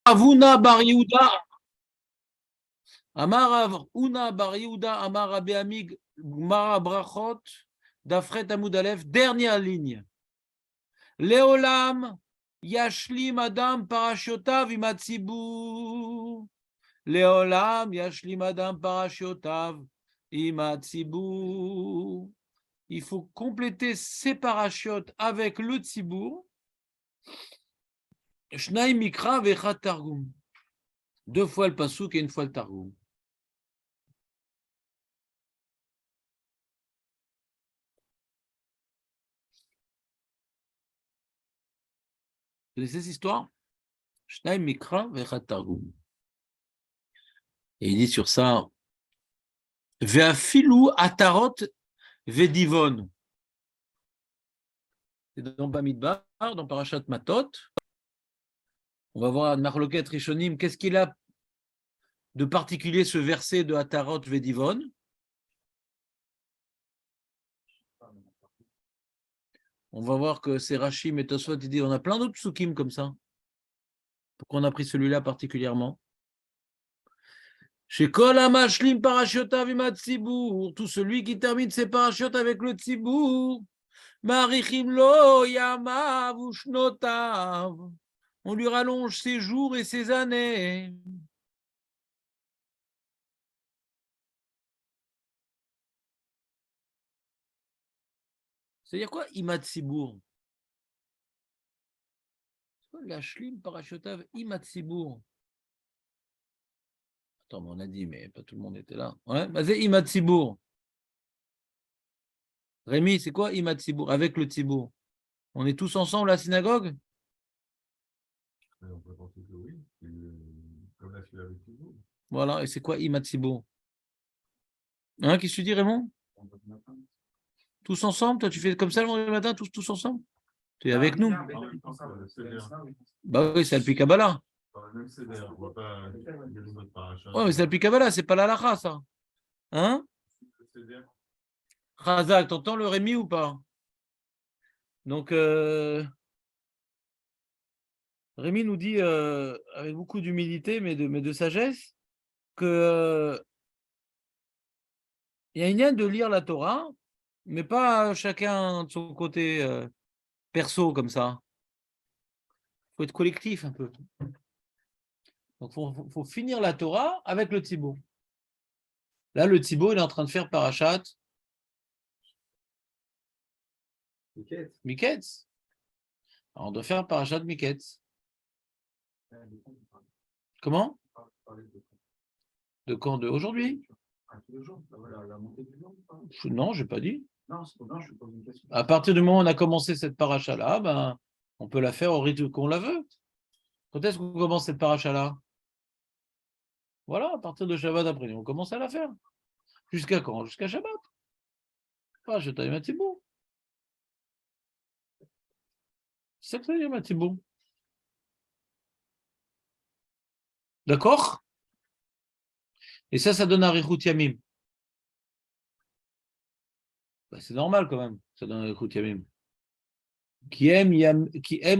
Ravuna bar Yehuda, Amar Ravuna bar Yehuda, Amar Rabbi Amig, Mara Brachot, Dafret Amud Aleph, dernière ligne. Leolam Yashlim Adam Parashiotav Imatzibur. Leolam Yashlim Adam Parashiotav Imatzibur. Il faut compléter ces parachiotes avec le tzibour. Shnai Mikra Vechat Targum. 2 fois le pasouk et 1 fois le targum. Vous connaissez cette histoire? Shnai Mikra Vechat Targum. Et il dit sur ça Ve'afilu Atarot Vedivon. C'est dans Bamidbar, dans Parashat Matot. On va voir Marloket Rishonim. Qu'est-ce qu'il a de particulier ce verset de Atarot Vedivon? On va voir que c'est Rachim et Tosfot, il dit on a plein d'autres psukim comme ça. Pourquoi on a pris celui-là particulièrement? Chez Kol Hamashlim Parashiotav Imat Tzibour, tout celui qui termine ses parachutes avec le Tzibour, Marichim Lo Yamav Ushnotav, on lui rallonge ses jours et ses années. C'est-à-dire quoi, Imat Tzibour? C'est quoi l'Ashlim Parashiotav Imat Tzibour? Attends, on a dit, mais pas tout le monde était là. Ouais, c'est Imat Tzibour. Rémi, c'est quoi Imat Tzibour? Avec le Tzibour. On est tous ensemble à la synagogue? On peut penser que oui, comme la fille avec Tzibour. Voilà, et c'est quoi Imat Tzibour? Hein, qu'est-ce que tu dis, Raymond? Tous ensemble? Toi, tu fais comme ça le vendredi matin, tous ensemble? Tu es avec nous? Bah oui, c'est le Kabbalah. Ouais, mais c'est le Kabbalah, c'est pas la halakha, ça. Hein? Chazak, t'entends le Rémi ou pas? Donc, Rémi nous dit, avec beaucoup d'humilité, mais de sagesse, que il y a une idée de lire la Torah, mais pas chacun de son côté perso comme ça. Il faut être collectif un peu. Donc, il faut finir la Torah avec le Tzibour. Là, le Tzibour, il est en train de faire Parashat Miketz. Alors, on doit faire Parashat Miketz. Comment? De quand? De aujourd'hui? Non, je n'ai pas dit. À partir du moment où on a commencé cette paracha-là, ben, on peut la faire au rythme qu'on la veut. Quand est-ce qu'on commence cette paracha-là? Voilà, à partir de Shabbat après, on commence à la faire. Jusqu'à quand? Jusqu'à Shabbat. Ah, je t'aime, c'est bon. C'est ça que ça veut dire, c'est bon. D'accord? Et ça donne un Richout Yamim. Ben, c'est normal quand même, ça donne un Richout Yamim. Qui aime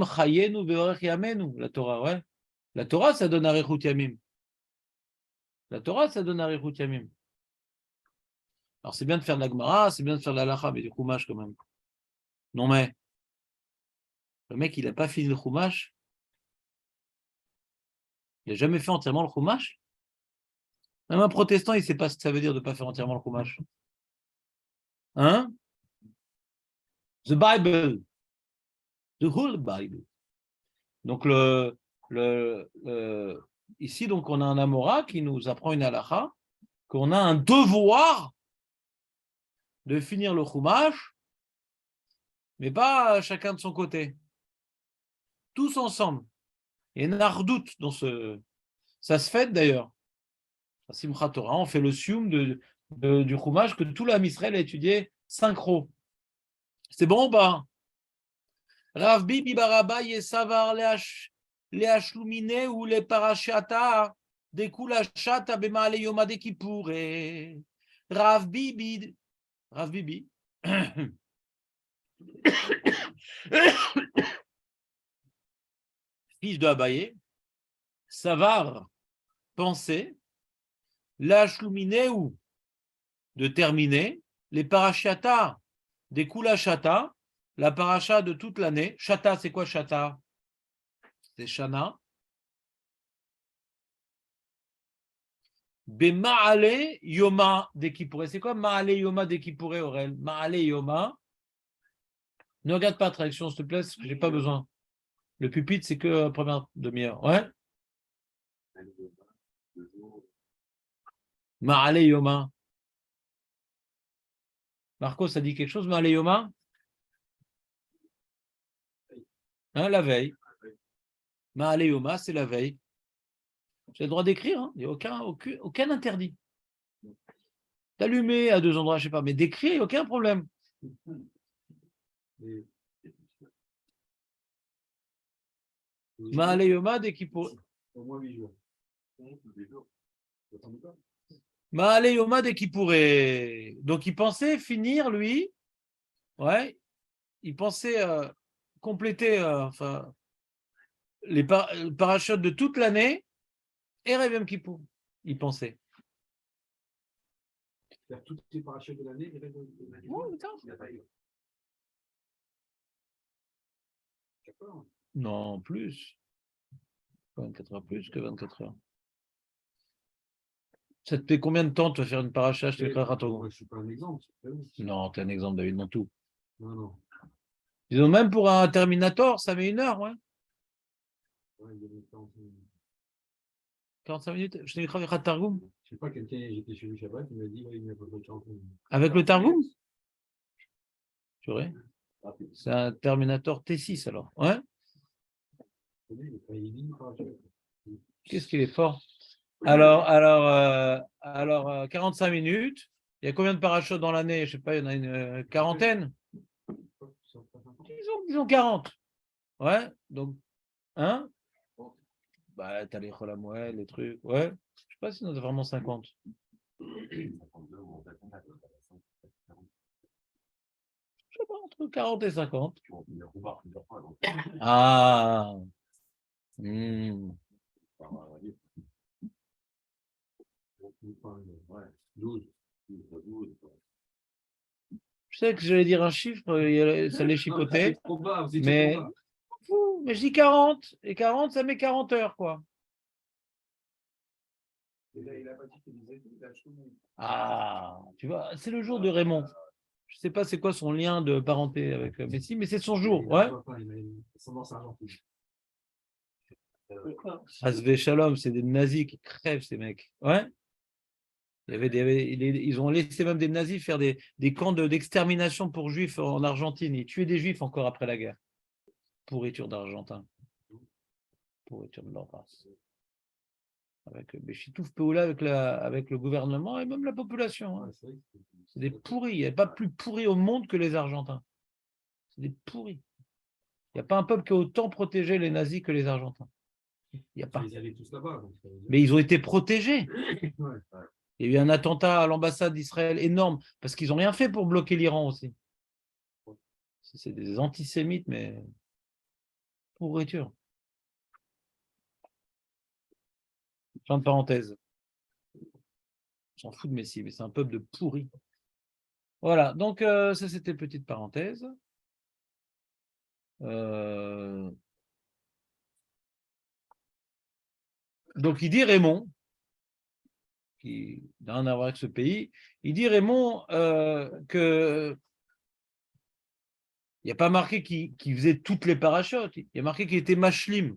Chayenu ve'orech Yamenu, la Torah, ouais. La Torah, ça donne un Richout Yamim. La Torah, ça donne un Richout Yamim. Alors, c'est bien de faire de la Gemara, c'est bien de faire de la Halacha, mais du Chumash quand même. Non, mais le mec, il n'a pas fini le Chumash. Il n'a jamais fait entièrement le Chumash. Même un protestant, il ne sait pas ce que ça veut dire de ne pas faire entièrement le Chumash. Hein? The Bible. The whole Bible. Donc, ici, donc, on a un Amora qui nous apprend une Halacha, qu'on a un devoir de finir le Chumash, mais pas chacun de son côté. Tous ensemble. Il y a une ardoute dans ce... Ça se fait d'ailleurs. À Simchat Torah, on fait le sium du Chumash que tout l'Am Israël a étudié synchro. C'est bon ou pas? Rav Bibi Baraba Yesavar Leashlumine ou les Parashata de Kulashata Bemale Yomade Kippour. Rav Bibi fils de Abaye, Savar, penser, l'ashluminé ou de terminer, les parashata des kula shata, la paracha de toute l'année. Shata, c'est quoi shata? C'est shana. Be ma'ale yoma de Kippouré. C'est quoi ma'ale yoma de Kippouré, Aurel? Ma'ale yoma. Ne regarde pas traduction, s'il te plaît, parce que j'ai pas besoin. Le pupitre, c'est que la première demi-heure. Ouais. Ma'ale yoma. Marco, ça dit quelque chose, Ma'ale yoma? Hein, la veille. Ma'ale yoma, c'est la veille. J'ai le droit d'écrire, hein. Il n'y a aucun interdit. D'allumer à 2 endroits, je ne sais pas, mais d'écrire, il n'y a aucun problème. Ma'ale yoma de Kippouré. Au moins 8 jours. Ma'ale yoma de Kippouré. Donc, il pensait finir, lui, ouais, il pensait compléter enfin, les parachutes de toute l'année et Erev Yom Kippour, il pensait. Faire toutes les parachutes de l'année, il reste de l'année. Non, plus. 24 heures plus que 24 heures. Ça te fait combien de temps de faire une paracha? Je te écrirai à ton... Je ne suis pas un exemple. Non, tu es un exemple, David, dans tout. Non, non. Disons, même pour un Terminator, ça met 1 heure, ouais. Ouais, il y a des temps. 45 minutes. Je t'ai écrit avec Targum. Je ne sais pas, quelqu'un, j'étais chez lui Shabbat, il m'a dit, ouais, il y a à peu près 40 minutes. Avec le Targum? Tu vois? C'est un Terminator T6 alors. Ouais. Qu'est-ce qu'il est fort. Alors, 45 minutes. Il y a combien de parachutes dans l'année? Je ne sais pas, il y en a une quarantaine. Disons 40. Ouais, donc, hein? Bah, t'as les Cholamouel, les trucs. Ouais, je ne sais pas si on a vraiment 50. Je sais pas, entre 40 et 50. Ah. Je sais que j'allais dire un chiffre, ça les chipotait. Mais je dis 40. Et 40, ça met 40 heures, quoi. Ah, tu vois, c'est le jour de Raymond. Je ne sais pas c'est quoi son lien de parenté avec Messi, mais c'est son jour. Ouais. Asvé Shalom, c'est des nazis qui crèvent, ces mecs. Ouais. Ils ont laissé même des nazis faire des camps d'extermination pour juifs en Argentine. Ils tuaient des juifs encore après la guerre. Pourriture d'Argentin. Pourriture de leur race. Avec Béchitouf Peoula, avec le gouvernement et même la population. Hein. C'est des pourris. Il n'y a pas plus pourris au monde que les Argentins. C'est des pourris. Il n'y a pas un peuple qui a autant protégé les nazis que les Argentins. Il n'y a pas. Mais ils ont été protégés. Il y a eu un attentat à l'ambassade d'Israël énorme, parce qu'ils n'ont rien fait pour bloquer l'Iran aussi. C'est des antisémites, mais pourriture. Fin de parenthèse. On s'en fout de Messi, mais c'est un peuple de pourris. Voilà, donc ça c'était petite parenthèse. Donc il dit Raymond, qui n'a rien à voir avec ce pays, il dit Raymond que il n'y a pas marqué qu'il faisait toutes les parachutes, il y a marqué qu'il était mashlim.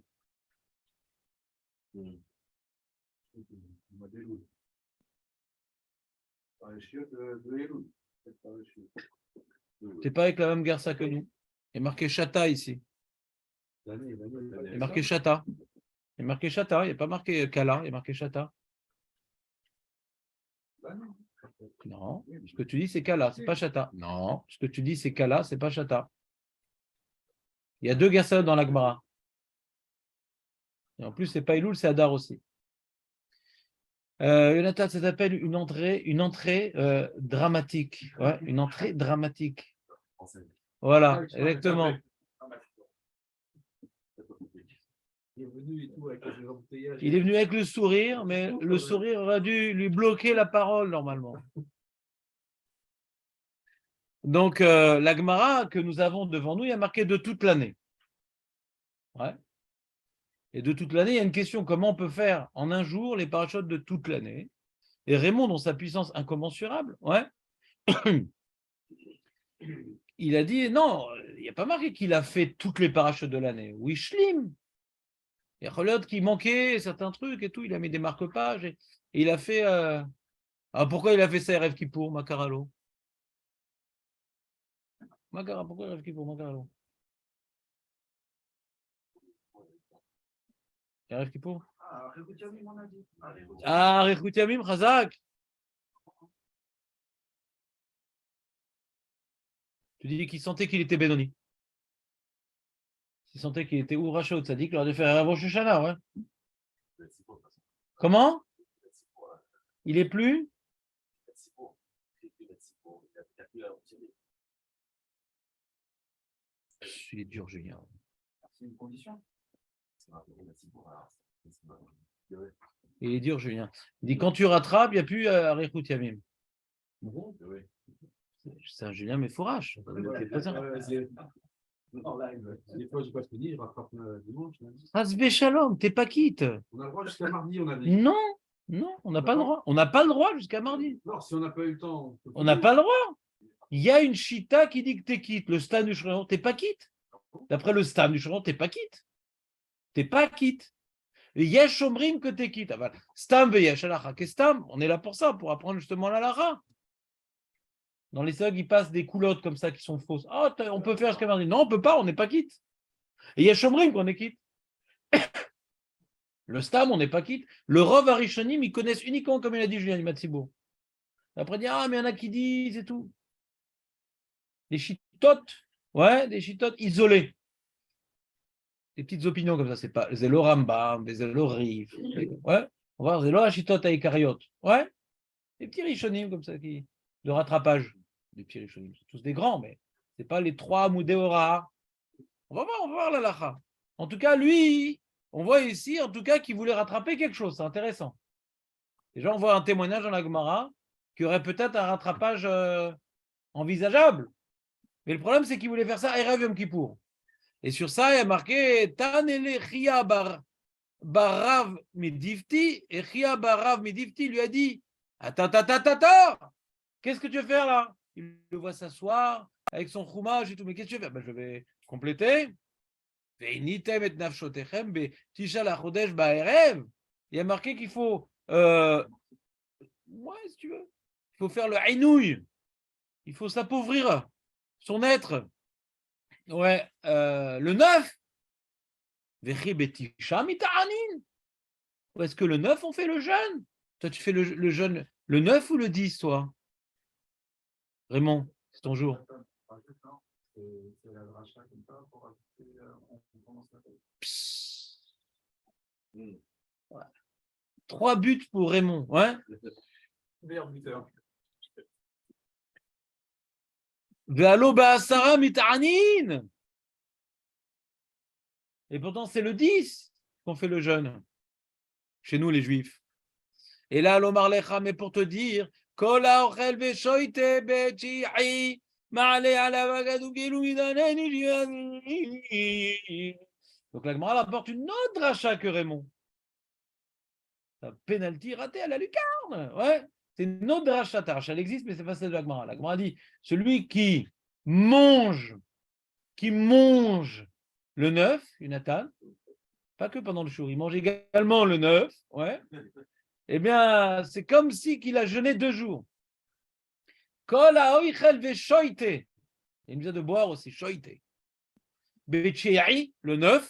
C'est pas avec la même garça que nous. Il y a marqué Chata ici. Il y a marqué Chata. Il y a marqué Chata, il n'y a pas marqué Kala, il y a marqué Chata. Non, ce que tu dis c'est Kala, c'est pas Chata. Non, ce que tu dis c'est Kala, c'est pas Chata. Il y a 2 garças dans l'Agmara. Et en plus, c'est pas Iloul, c'est Adar aussi. Jonathan, ça s'appelle une entrée dramatique. Ouais, une entrée dramatique. Voilà, exactement. Il est venu et tout avec les embouteillages. Il est venu avec le sourire, mais le sourire aurait dû lui bloquer la parole normalement. Donc, la Gemara que nous avons devant nous, il y a marqué de toute l'année. Ouais. Et de toute l'année, il y a une question, comment on peut faire en un jour les parachutes de toute l'année? Et Raymond, dans sa puissance incommensurable, ouais, il a dit, non, il n'y a pas marqué qu'il a fait toutes les parachutes de l'année. Oui, Shlim. Il y a l'autre qui manquait certains trucs et tout, il a mis des marque-pages et il a fait... Ah, pourquoi il a fait ça, Rêve Kippour, Macaralo? Pourquoi Rêve Kippour, Macaralo? Rêve Kippour? Ah, Rechut Yamim, Chazak. Tu dis qu'il sentait qu'il était Benoni. Il sentait qu'il était ou Racha ou Tzadik, il aurait dû faire un Rosh Hashanah, ouais. Comment? Il est plus? Il est dur, Julien. C'est une condition. Il est dur, Julien. Il dit quand tu rattrapes, il n'y a plus Rechut Yamim. C'est un Julien, mais fourrage. En live. Des fois, je n'ai pas fini, je rattrape dimanche. Hasbe Shalom, t'es pas quitte. On a le droit jusqu'à mardi, on a dit. Non, non, on n'a pas le droit. On n'a pas le droit jusqu'à mardi. Non, si on n'a pas eu le temps. On n'a pas le droit. Il y a une chita qui dit que t'es quitte. Le stan du Shrenon, t'es pas quitte. D'après le stan du Shrenon, t'es pas quitte. T'es pas quitte. Et yesh omrim que t'es quitte. Stam veyesh alacha. Kestam, on est là pour ça, pour apprendre justement l'alacha. Dans les sogs, ils passent des coulottes comme ça qui sont fausses. Oh, on peut faire jusqu'à mardi. Non, on peut pas, on n'est pas quitte. Et yesh omrim qu'on est quitte. Le stam, on n'est pas quitte. Le rov arishonim, ils connaissent uniquement, comme il a dit Julien Matsibourg. Après, il dit, ah, mais il y en a qui disent et tout. Des chitotes, ouais, des chitotes isolées. Des petites opinions comme ça, c'est pas Zélo Rambam, des Zélo Rif. Ouais, on va voir Zélo Chitote à Ikariot. Ouais, des petits rishonim comme ça, de rattrapage. Des petits rishonim, c'est tous des grands, mais c'est pas les trois Moudéora. On va voir la lacha. En tout cas, lui, on voit ici, en tout cas, qu'il voulait rattraper quelque chose, c'est intéressant. Déjà, on voit un témoignage dans la Gemara qui aurait peut-être un rattrapage envisageable. Mais le problème, c'est qu'il voulait faire ça à Erev Yom Kippour. Et sur ça, il y a marqué Tanele Chia Barav Midifti. Et Chia Barav Midifti lui a dit attends, qu'est-ce que tu veux faire là? Il le voit s'asseoir avec son choumage et tout. Mais qu'est-ce que tu veux faire? Je vais compléter. Il y a marqué qu'il faut, ouais, si tu veux, il faut faire le ainouille. Il faut s'appauvrir son être. Ouais, le 9. Ou est-ce que le 9, on fait le jeûne? Toi, tu fais le jeûne le 9 ou le 10, toi? Raymond, c'est ton jour. Ouais. 3 buts pour Raymond. Ouais. Meilleur buteur. Et pourtant, c'est le 10 qu'on fait le jeûne. Chez nous, les Juifs. Et là, l'Omar Lecha, mais pour te dire, donc la Gemara apporte une autre rachat que Raymond. Un penalty raté à la lucarne. Ouais, c'est une autre rachat. Elle existe, mais c'est pas celle de la Gemara. La Gemara dit celui qui mange le 9, une atane, pas que pendant le jour, il mange également le 9, ouais. Eh bien, c'est comme si qu'il a jeûné 2 jours. Kol ha'oichel ve'shoite. Il y a une besoin de boire aussi, shoite. Betche'i, le 9.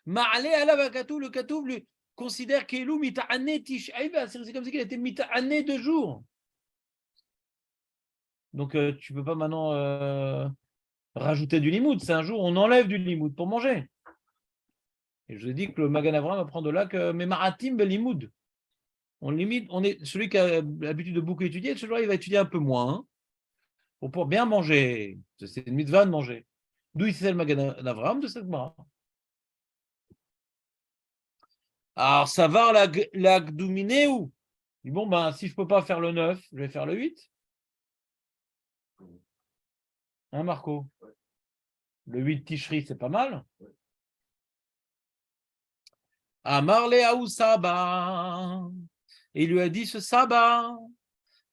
Ma'ale alav hakatou, le katoub lui considère qu'Elou mita'ane tish'ai, c'est comme si qu'il était mita'ane 2 jours. Donc, tu ne peux pas maintenant rajouter du limoud. C'est un jour, on enlève du limoud pour manger. Et je vous ai dit que le Magan Avraham apprend de là que Memaratim belimoud. On limite, on est celui qui a l'habitude de beaucoup étudier, celui-là, il va étudier un peu moins pour pouvoir bien manger. C'est une mitzvah de manger. D'où il sait le Magan Avraham de cette Gemara. Alors, ça va la gdouminer où? Bon, ben, si je ne peux pas faire le 9, je vais faire le 8. Hein, Marco? Le 8 Tishri, c'est pas mal. Amarle Aou Saba. Il lui a dit ce sabbat.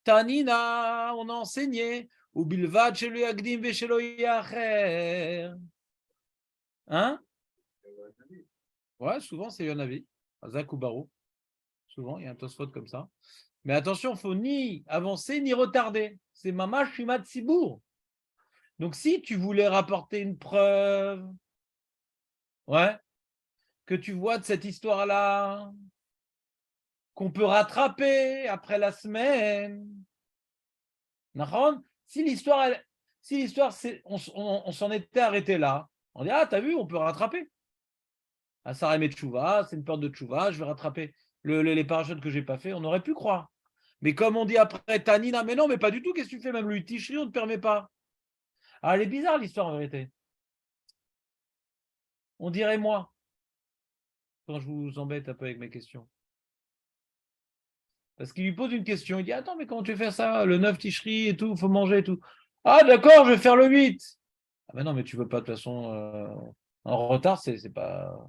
Tanina, on a enseigné. Ou bilvad chez lui agdim veshelo yacher. Hein? Ouais, souvent c'est Yonavi. Azak ou Barou. Souvent, il y a un tosfot comme ça. Mais attention, il ne faut ni avancer ni retarder. C'est mamash shimat sibour. Donc, si tu voulais rapporter une preuve, ouais, que tu vois de cette histoire-là, qu'on peut rattraper après la semaine, si l'histoire, on s'en était arrêté là, on dit, ah, t'as vu, on peut rattraper. Ah, ça remet de Tchouva, c'est une peur de Tchouva, je vais rattraper les parachutes que je n'ai pas fait, on aurait pu croire. Mais comme on dit après, Tanina, mais non, mais pas du tout, qu'est-ce que tu fais? Même lui, Tichri, on ne te permet pas. Ah, elle est bizarre l'histoire en vérité. On dirait moi, quand je vous embête un peu avec mes questions. Parce qu'il lui pose une question, il dit, attends, mais comment tu fais ça? Le 9 Tichri et tout, il faut manger et tout. Ah, d'accord, je vais faire le 8. Ah, mais non, mais tu veux pas, de toute façon, en retard, c'est pas.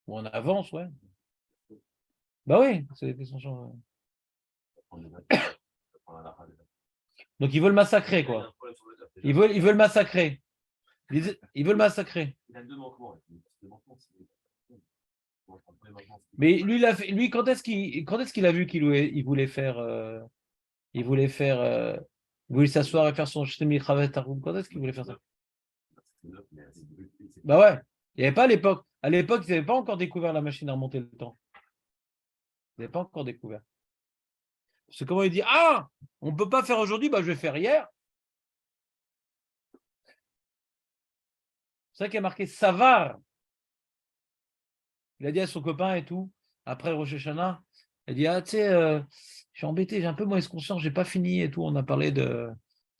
Ou en avance, ouais. Bah oui, c'est des questions. Donc, ils veulent massacrer, quoi. Ils veulent massacrer. Ils veulent massacrer. Mais lui, quand est-ce qu'il a vu qu'il voulait faire, il voulait s'asseoir et faire son Shtemi Chavet Targum. Quand est-ce qu'il voulait faire ça? Bah ouais, il n'y avait pas à l'époque. À l'époque, ils n'avaient pas encore découvert la machine à remonter le temps. Ils n'avaient pas encore découvert. C'est comment il dit, ah, on ne peut pas faire aujourd'hui, bah je vais faire hier. C'est vrai qu'il y a marqué Savar. Il a dit à son copain et tout, après Rosh Hashanah, il a dit, ah, tu sais, je suis embêté, j'ai un peu mauvaise conscience, j'ai pas fini et tout. On a parlé de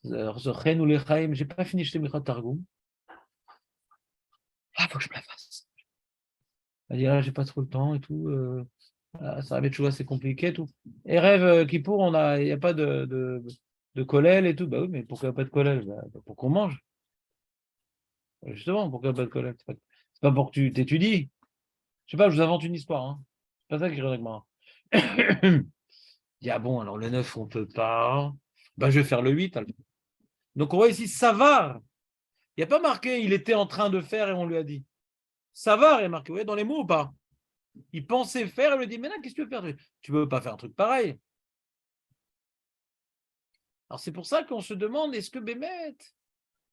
Zochen ou l'Echaim, j'ai pas fini Shtemichat Targum. Ah, faut que je me la fasse. Il a dit, ah, j'ai pas trop le temps et tout. Ça va être toujours assez compliqué et tout. Et rêve Kippour, il n'y a pas de kollel et tout. Bah oui, mais pourquoi il n'y a pas de kollel? Bah, pour qu'on mange. Justement, pourquoi il n'y a pas de kollel? C'est pas pour que tu t'étudies. Je sais pas, je vous invente une histoire. Hein. C'est pas ça qui est avec moi. Il dit, ah bon, alors le 9, on ne peut pas. Bah, je vais faire le 8. Alors. Donc on voit ici Savar. Il n'y a pas marqué il était en train de faire et on lui a dit. Savar est marqué, vous voyez, dans les mots ou pas? Il pensait faire et on lui a dit, mais là, qu'est-ce que tu veux faire? Tu ne peux pas faire un truc pareil. Alors c'est pour ça qu'on se demande, est-ce que Bémet,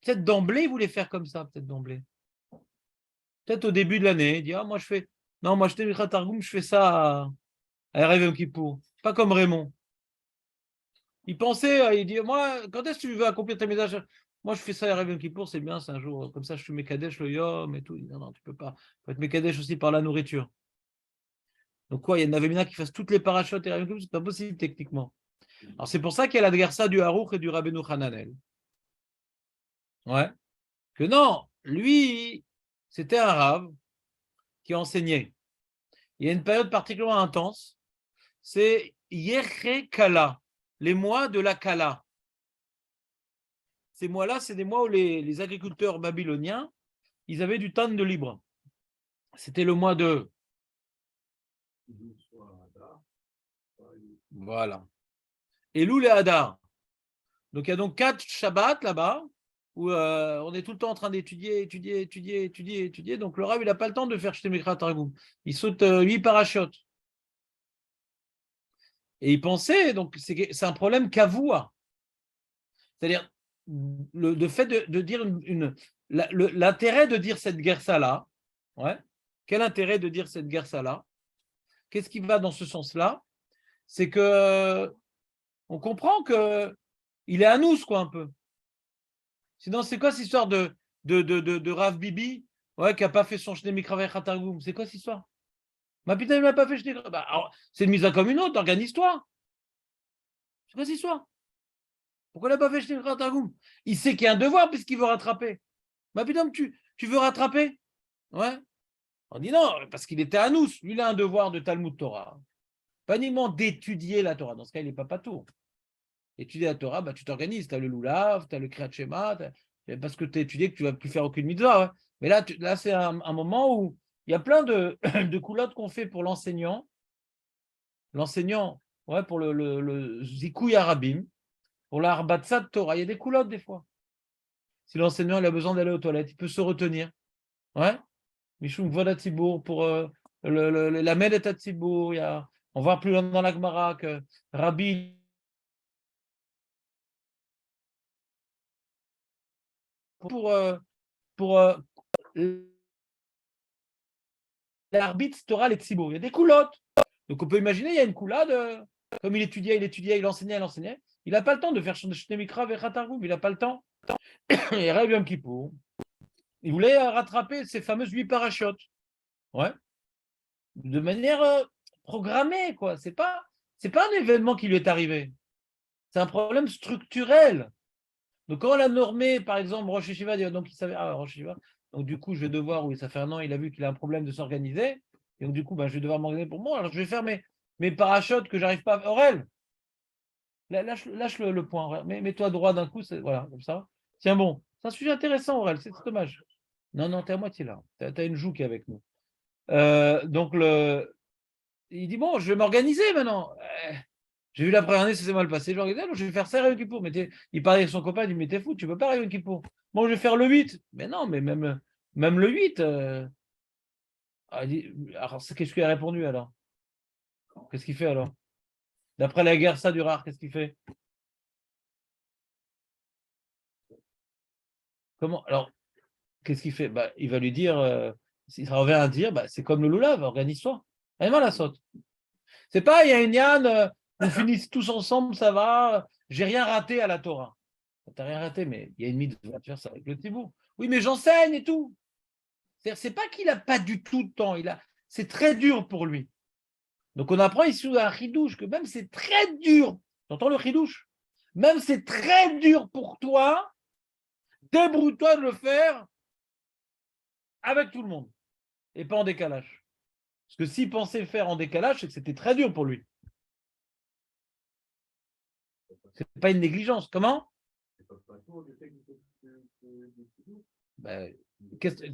peut-être d'emblée, il voulait faire comme ça, peut-être d'emblée. Peut-être au début de l'année, il dit, ah, moi je fais, non, moi je t'ai Targum, je fais ça à Erev Yom Kippour. Pas comme Raymond. Il pensait, il dit, moi, quand est-ce que tu veux accomplir tes messages? Moi je fais ça à Erev Yom Kippour, c'est bien, c'est un jour, comme ça je suis Mekadesh le Yom et tout. Il dit, non, non, tu peux pas. Il faut être Mekadesh aussi par la nourriture. Donc quoi, il y a une Navemina qui fasse toutes les parachutes et Erev Yom Kippour, c'est pas possible techniquement. Alors c'est pour ça qu'il y a la Gersa du Harouch et du Rabbeinu Hananel. Ouais. Que non, lui, c'était un rave qui enseignait. Il y a une période particulièrement intense, c'est Yerche Kala, les mois de la Kala. Ces mois-là, c'est des mois où les agriculteurs babyloniens, ils avaient du temps de libre. C'était le mois de... Voilà. Elul et Hadar. Donc il y a donc 4 Shabbats là-bas, où on est tout le temps en train d'étudier. Donc le rave, il n'a pas le temps de faire Shtemikra Targum. Il saute 8 parachutes. Et il pensait, donc c'est un problème kavoua. C'est-à-dire, le fait de dire l'intérêt de dire cette guerre-là, ouais, quel intérêt de dire cette guerre-là? Qu'est-ce qui va dans ce sens-là? C'est que on comprend que il est à nous, quoi, un peu. Sinon, c'est quoi cette histoire de Rav Bibi, ouais, qui n'a pas fait son Shnei Mikravei Targum? C'est quoi cette histoire? Ma putain, il n'a pas fait Shnei. Bah, c'est une mise à comme une autre, organise-toi. C'est quoi cette histoire? Pourquoi il n'a pas fait Shnei Targum? Il sait qu'il y a un devoir puisqu'il veut rattraper. Ma putain, tu veux rattraper? Ouais. On dit non, parce qu'il était à nous. Lui, il a un devoir de Talmud Torah. Pas uniquement d'étudier la Torah. Dans ce cas, il n'est pas patour. Étudier la Torah, bah, tu t'organises. Tu as le Lulav, tu as le Kriyat Shema, parce que tu as étudié que tu ne vas plus faire aucune mitzvah. Hein. Mais là c'est un moment où il y a plein de, de coulottes qu'on fait pour l'enseignant. L'enseignant, ouais, pour le Zikouy Arabim, pour l'Arbatzat Torah. Il y a des coulottes des fois. Si l'enseignant il a besoin d'aller aux toilettes, il peut se retenir. Ouais. Mishum Voda Tzibour, pour la Medet Tzibour. On va plus loin dans la Gemara que Rabbi. Pour l'arbitre Torah les Tzibour. Il y a des coulottes. Donc on peut imaginer, il y a une coulade, comme il étudiait, il enseignait. Il n'a pas le temps de faire Shne Mikra Vechatargum, il n'a pas le temps. Et Rabbi Yom Kippour, il voulait rattraper ces fameuses 8 parachutes. Ouais. De manière programmée, quoi. C'est pas un événement qui lui est arrivé. C'est un problème structurel. Donc, quand on l'a normé, par exemple, Rosh Hashiva, donc il savait, Rosh Hashiva, donc du coup, je vais devoir, oui, ça fait un an, il a vu qu'il a un problème de s'organiser, et donc du coup, je vais devoir m'organiser pour moi, alors je vais faire mes parachutes que j'arrive pas à... Aurel, lâche le point, Aurel. Mets-toi droit d'un coup, voilà, comme ça. Tiens bon, c'est un sujet intéressant, Aurel, c'est dommage. Non, t'es à moitié là, t'as une joue qui est avec nous. Donc, il dit, bon, je vais m'organiser maintenant. J'ai vu la première année, ça s'est mal passé. Je vais faire ça à Yom Kippour. Il parlait avec son copain, il dit, mais t'es fou, tu peux pas à Yom Kippour. Bon, je vais faire le 8. Mais non, mais même le 8. Alors, qu'est-ce qu'il a répondu alors? Qu'est-ce qu'il fait alors? D'après la guerre, ça du rare, qu'est-ce qu'il fait? Comment? Alors, qu'est-ce qu'il fait? Il va lui dire, il revient à dire, c'est comme le Lulav, organise-toi. Allez, la saute. C'est pas, il y a une Yann, on finit tous ensemble, ça va, j'ai rien raté à la Torah. T'as rien raté, mais il y a une mise de faire ça avec le Thibaut. Oui, mais j'enseigne et tout. C'est pas qu'il n'a pas du tout de temps, c'est très dur pour lui. Donc on apprend ici un chidouche, que même c'est très dur, t'entends le chidouche? Même c'est très dur pour toi, débrouille-toi de le faire avec tout le monde et pas en décalage. Parce que s'il pensait faire en décalage, c'est que c'était très dur pour lui. C'est pas une négligence. Comment?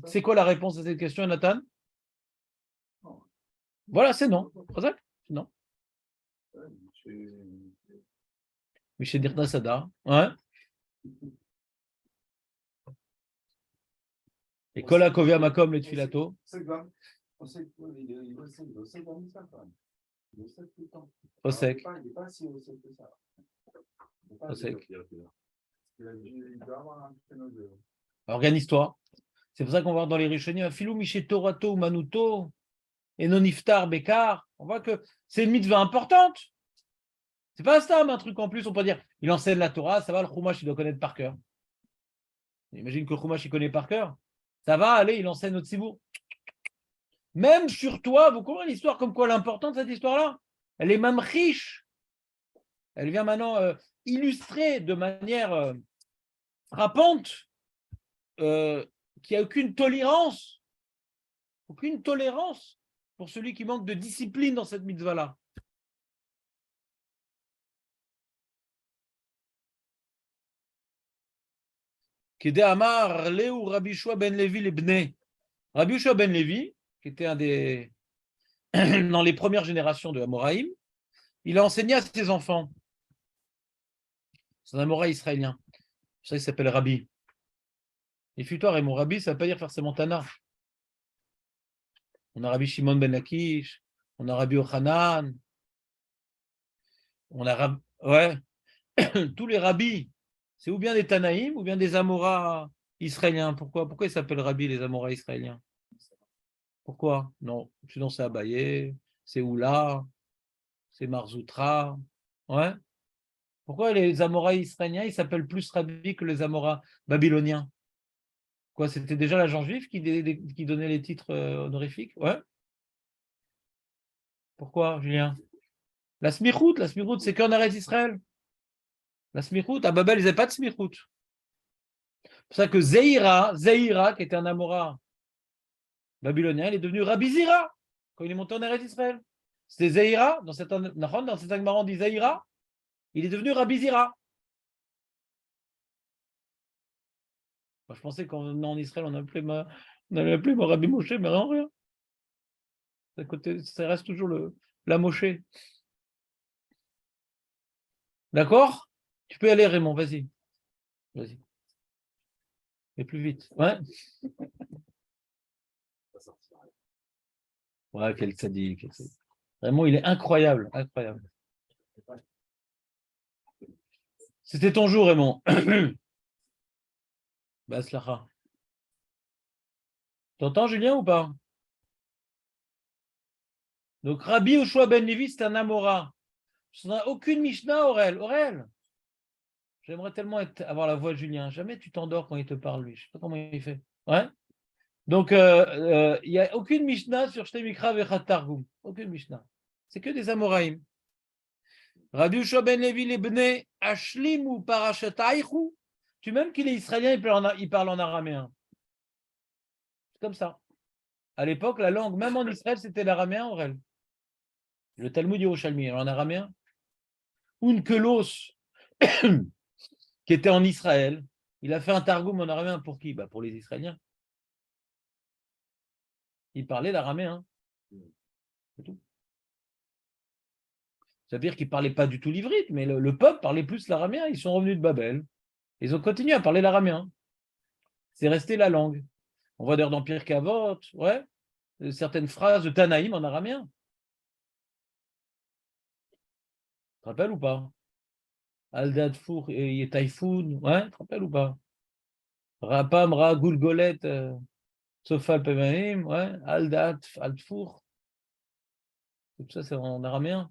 C'est quoi la réponse à cette question, Nathan? Voilà, c'est non. Non. Michel Dirna Sada. Ouais. Et Kola Kovia Makom le Tfilato. Osek. Organise-toi. C'est pour ça qu'on va voir dans les Rishonim, Filou Miché Torato ou Manuto, et Noniftar Bekar. On voit que c'est une mitzvah importante. C'est pas ça, mais un truc en plus, on peut dire, il enseigne la Torah, ça va, le Chumash, il doit connaître par cœur. Imagine que le Chumash, il connaît par cœur. Ça va, allez, il enseigne au Tzibour. Même sur toi, vous comprenez l'histoire, comme quoi l'importante, cette histoire-là, elle est même riche. Elle vient maintenant illustrer de manière frappante qu'il n'y a aucune tolérance pour celui qui manque de discipline dans cette mitzvah-là. Kede Amar Leu Rabbi Yoshua ben Levi lebne. Rabbi Yoshua ben Levi, qui était un des dans les premières générations de Amoraïm, il a enseigné à ses enfants. C'est un Amoraï israélien. Ça, il s'appelle Rabbi. Et futoire, et mon Rabbi, ça ne veut pas dire forcément Tana. On a Rabbi Shimon ben Lakish, on a Rabbi Ochanan, on a ouais, tous les rabbis, c'est ou bien des Tanaïm ou bien des Amoras israéliens. Pourquoi ils s'appellent Rabbi, les Amoras israéliens? Pourquoi? Non, sinon c'est Abaye, c'est Oula, c'est Marzoutra. Ouais. Pourquoi les Amoras israéliens, ils s'appellent plus Rabbi que les Amoras babyloniens? Quoi, c'était déjà l'agent juif qui donnait les titres honorifiques? Ouais. Pourquoi, Julien? La smichout, c'est qu'en arrêt d'Israël. La smichout, à Babel, ils n'avaient pas de smichout. C'est pour ça que Zeira, qui était un Amora babylonien, il est devenu Rabbi Zira quand il est monté en Eretz Israël. C'était Zéhira, dans cette Agmara, on dit Zéhira, il est devenu Rabbi Zira. Moi, je pensais qu'en venant en Israël, on allait appeler Rabbi Moshe, mais rien. À côté, ça reste toujours la Moshe. D'accord? Tu peux y aller, Raymond, vas-y. Vas-y. Et plus vite. Ouais. Ouais, quel sadique. Raymond, il est incroyable. Incroyable. C'était ton jour, Raymond. Baslacha. T'entends, Julien, ou pas? Donc, Rabbi Yoshua ben Levi, c'est un Amora. Ça n'a aucune Mishnah, Aurel. Aurel, j'aimerais tellement avoir la voix de Julien. Jamais tu t'endors quand il te parle, lui. Je ne sais pas comment il fait. Ouais. Donc, il n'y a aucune Mishnah sur Shte Mikra Vechat Targum. Aucune Mishnah. C'est que des Amoraïm. Rabbi Yoshua ben Levi, les Bnei Ashlimu Parashataichu. Tu même qu'il est israélien, il parle en araméen. C'est comme ça. À l'époque, la langue, même en Israël, c'était l'araméen, Aurel. Le Talmud Yerushalmi, en araméen. Unkelos, qui était en Israël, il a fait un targum en araméen pour qui? Pour les Israéliens. Il parlait l'araméen. C'est tout. Ça veut dire qu'ils ne parlaient pas du tout l'ivrite, mais le peuple parlait plus l'araméen. Ils sont revenus de Babel. Ils ont continué à parler l'araméen. C'est resté la langue. On voit d'ailleurs dans Pirkei Avot, ouais, certaines phrases de Tanaïm en araméen. Tu te rappelles ou pas? Aldad Four et Yetaïfoun, ouais, tu te rappelles ou pas? Rapam, Ra, Gulgolet, Sofal Pemaim, ouais, Aldat, Altfour. Tout ça, c'est en araméen.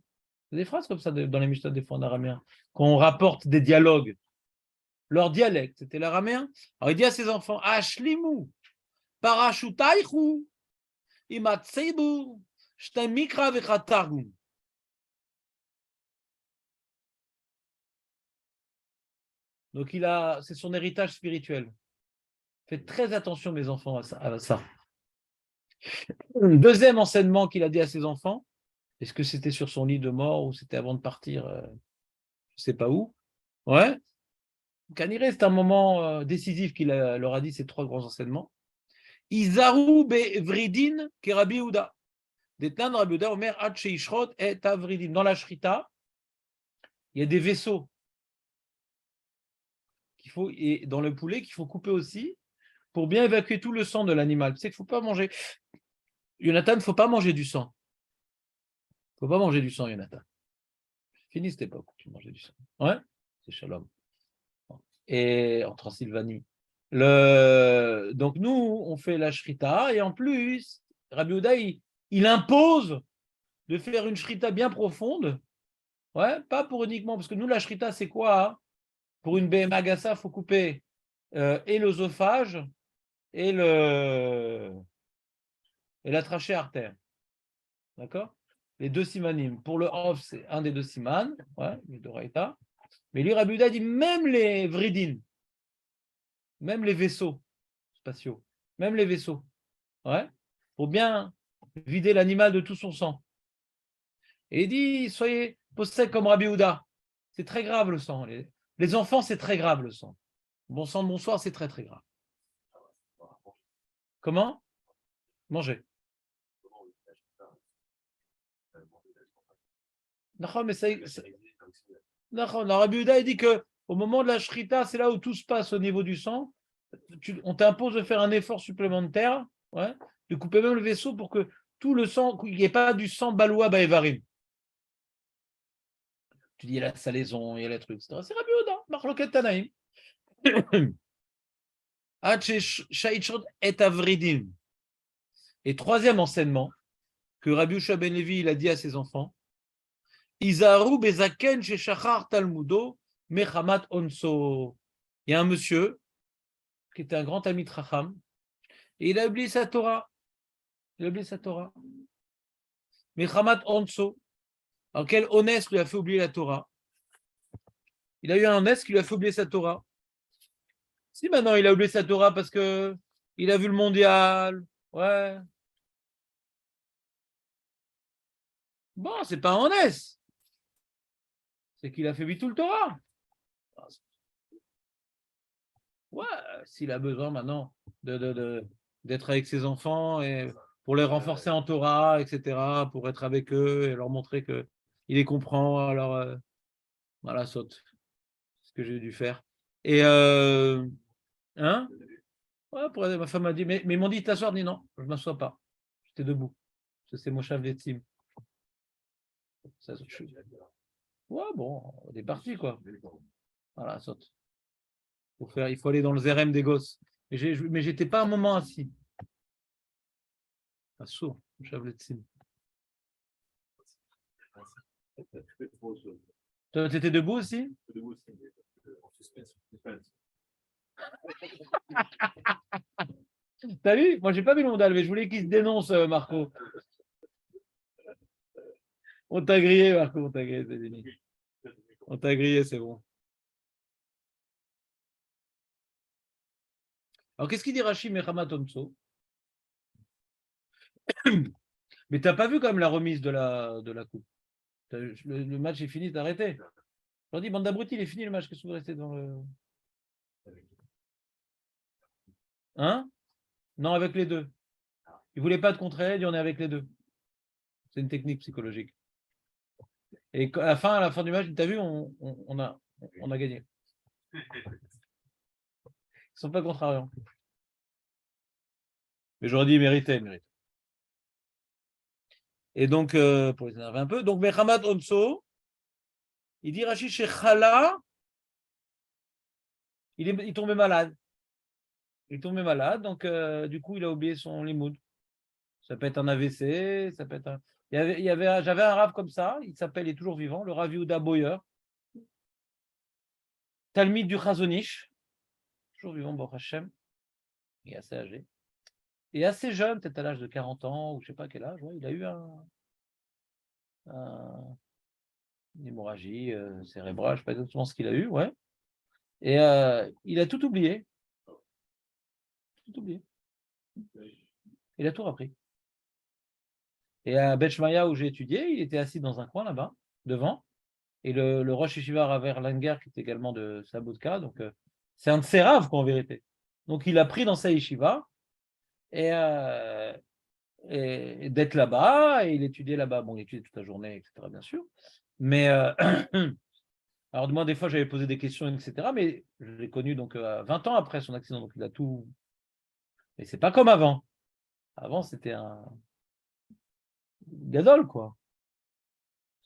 C'est des phrases comme ça dans les Mishnah, des fois en araméen. Quand on rapporte des dialogues, leur dialecte, c'était l'araméen. Alors il dit à ses enfants, Ashlimu, Parashutaichu, Imatseibu, Shtemikra Vechatargum. Donc c'est son héritage spirituel. Faites très attention, mes enfants, à ça. Deuxième enseignement qu'il a dit à ses enfants, est-ce que c'était sur son lit de mort ou c'était avant de partir, je ne sais pas où. Ouais. Kaniré, c'est un moment décisif qu'il leur a dit ces trois grands enseignements. Izaru bevridin kerabi Yehuda. Detan Rabbi Yehuda omer ad sheishrot et avridin. Dans la shrita, il y a des vaisseaux et dans le poulet qu'il faut couper aussi pour bien évacuer tout le sang de l'animal. Tu sais qu'il ne faut pas manger. Jonathan, il ne faut pas manger du sang. Il ne faut pas manger du sang, Jonathan. Fini cette époque où tu mangeais du sang. Ouais, c'est Shalom. Et en Transylvanie. Donc nous, on fait la shrita et en plus, Rabbi Yehuda, il impose de faire une shrita bien profonde. Ouais, pas pour uniquement, parce que nous, la shrita, c'est quoi, hein? Pour une BMA Gassa, il faut couper et l'œsophage et la trachée artère. D'accord? Les deux simanim. Pour le off, c'est un des deux siman, ouais, les deux raïta. Mais lui, Rabbi Yehuda dit même les vridines, même les vaisseaux spatiaux, même les vaisseaux, ouais, pour bien vider l'animal de tout son sang. Et il dit, soyez possèdés comme Rabbi Yehuda. C'est très grave le sang. Les enfants, c'est très grave le sang. Bon sang de bonsoir, c'est très très grave. Comment? Manger. Non, mais Rabbi Yehuda, il dit qu'au moment de la shrita, c'est là où tout se passe au niveau du sang. On t'impose de faire un effort supplémentaire, ouais, de couper même le vaisseau pour que tout le sang, qu'il n'y ait pas du sang baloua baevarim. Tu dis, il y a la salaison, il y a les trucs, etc. C'est Rabbi Yehuda, Marloket Tanaïm. et avridim. Et troisième enseignement que Rabbi Yoshua ben Levi il a dit à ses enfants, Izaru bezaken sheshachar talmudo mechamat onso. Il y a un monsieur qui était un grand ami de Chacham et il a oublié sa Torah. Il a oublié sa Torah. Mechamat onso. Alors quel honnête lui a fait oublier la Torah? Il a eu un honnête qui lui a fait oublier sa Torah. Si maintenant il a oublié sa Torah parce que il a vu le mondial, ouais, Bon, c'est pas un honest. C'est qu'il a fait Bitul Torah. Ouais, s'il a besoin maintenant d'être avec ses enfants et pour les renforcer en Torah, etc., pour être avec eux et leur montrer qu'il les comprend, alors voilà, saute. C'est ce que j'ai dû faire. Et hein? Ouais, ma femme m'a dit, mais ils m'ont dit t'asseoir, je dis non, je ne m'assois pas. J'étais debout. C'est mon chef d'estime. Ouais, bon, on est parti, quoi. Voilà, saute. Il faut aller dans le zérem des gosses. Mais j'étais pas un moment assis. Sourd, chef d'estime. Toi, tu étais debout aussi? T'as vu? Moi, j'ai pas vu le monde mais je voulais qu'il se dénonce, Marco. On t'a grillé, Marco, on t'a grillé, on t'a grillé, c'est bon. Alors, qu'est-ce qu'il dit Rachid Mechamat Onso? Mais t'as pas vu quand même la remise de la coupe. Le match est fini, t'as arrêté. Je leur dis, bande d'abrutis, il est fini le match, qu'est-ce que vous restez dans le. Hein? Non, avec les deux. Il ne voulait pas de contre-aide, on est avec les deux. C'est une technique psychologique. Et à la fin du match, tu as vu, on a gagné. Ils ne sont pas contrariants. Mais j'aurais dit mérité. Et donc, pour les énerver un peu, donc Mechamat Onso, il dit Rachid chez Khala, il tombait malade. Il tombait malade, donc du coup, il a oublié son limoud. Ça peut être un AVC, ça peut être un. J'avais un rave comme ça, il est toujours vivant, le Rav Yehuda Boyer, Talmid du Chazonish, toujours vivant, Baruch Hashem, il est assez âgé. Et assez jeune, peut-être à l'âge de 40 ans, ou je ne sais pas quel âge, ouais, il a eu une hémorragie cérébrale, je ne sais pas exactement ce qu'il a eu, ouais. Et il a tout oublié. Tout oublié. Il a tout repris. Et à Bet Shmaya, où j'ai étudié, il était assis dans un coin là-bas, devant. Et le Rosh Yeshiva Rav Erlanger, qui est également de Sabotka, donc c'est un de ses raves, quoi, en vérité. Donc il a pris dans sa yeshiva et d'être là-bas, et il étudiait là-bas. Bon, il étudiait toute la journée, etc., bien sûr. Mais alors moi, des fois, j'avais posé des questions, etc., mais je l'ai connu donc 20 ans après son accident, donc il a tout. Mais c'est pas comme avant. Avant, c'était un gadol, quoi.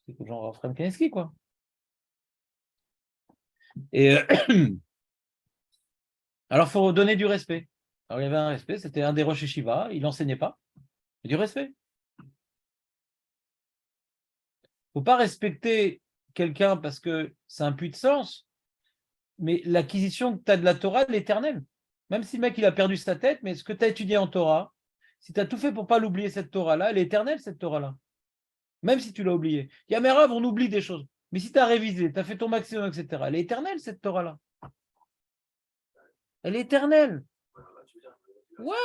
C'était genre Frem Kaneski, quoi. Et alors, il faut donner du respect. Alors, il y avait un respect, c'était un des Rosh Yeshiva, il n'enseignait pas. Il y a du respect. Il ne faut pas respecter quelqu'un parce que c'est un puits de sens, mais l'acquisition que tu as de la Torah, l'éternel. Même si le mec, il a perdu sa tête, mais ce que tu as étudié en Torah, si tu as tout fait pour ne pas l'oublier, cette Torah-là, elle est éternelle, cette Torah-là. Même si tu l'as oubliée. Il y a mes rêves, on oublie des choses. Mais si tu as révisé, tu as fait ton maximum, etc., elle est éternelle, cette Torah-là. Elle est éternelle. Ouais.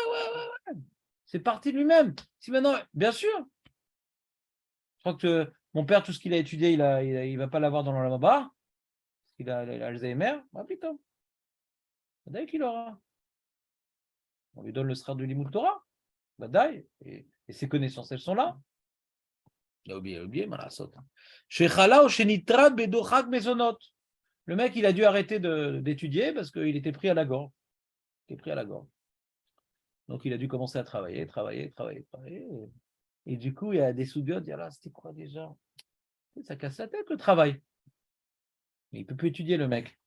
C'est parti de lui-même. Si maintenant, bien sûr, je crois que mon père, tout ce qu'il a étudié, il ne va pas l'avoir dans le Lamaba. Il a Alzheimer. Ah putain. Badaï qu'il aura. On lui donne le sera de l'Imoul Torah. Badaï. Et ses connaissances, elles sont là. Il a oublié, mais la saute. Chez Chala ou chez Nitrad, Bedochak, Mesonot. Le mec, il a dû arrêter d'étudier parce qu'il était pris à la gorge. Il était pris à la gorge. Donc, il a dû commencer à travailler. Et du coup, il y a des sous-giotes, là, c'était quoi déjà? Ça casse la tête, le travail. Mais il ne peut plus étudier, le mec.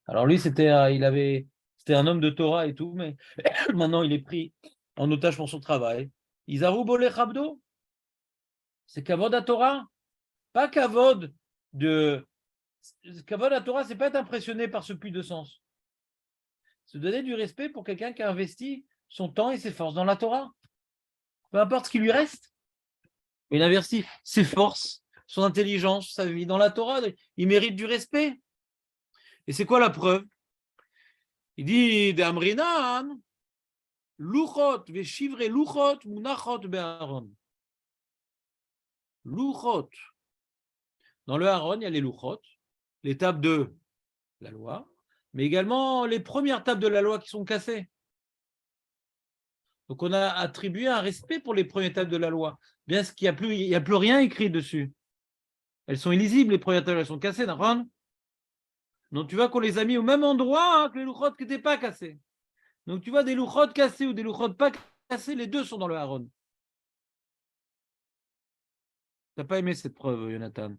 Alors lui, c'était un homme de Torah et tout, mais maintenant, il est pris en otage pour son travail. Isaru Boleh Chabdo. C'est Kavod à Torah. Pas Kavod de. Kavod à Torah, c'est pas être impressionné par ce puits de sens. Se donner du respect pour quelqu'un qui a investi son temps et ses forces dans la Torah. Peu importe ce qui lui reste. Il a investi ses forces, son intelligence, sa vie dans la Torah. Il mérite du respect. Et c'est quoi la preuve? Il dit de Amrinan, Luchot, Veshivre Luchot, Munachot Be'aron. Luchot. Dans le Aaron, il y a les Luchot, les tables de la loi, mais également les premières tables de la loi qui sont cassées. Donc on a attribué un respect pour les premières tables de la loi, bien qu'il n'y a plus rien écrit dessus. Elles sont illisibles, les premières tables, elles sont cassées, d'accord? Donc tu vois qu'on les a mis au même endroit que les Luchot qui n'étaient pas cassés. Donc tu vois des Luchot cassés ou des Luchot pas cassés, les deux sont dans le Aaron. Tu n'as pas aimé cette preuve, Jonathan?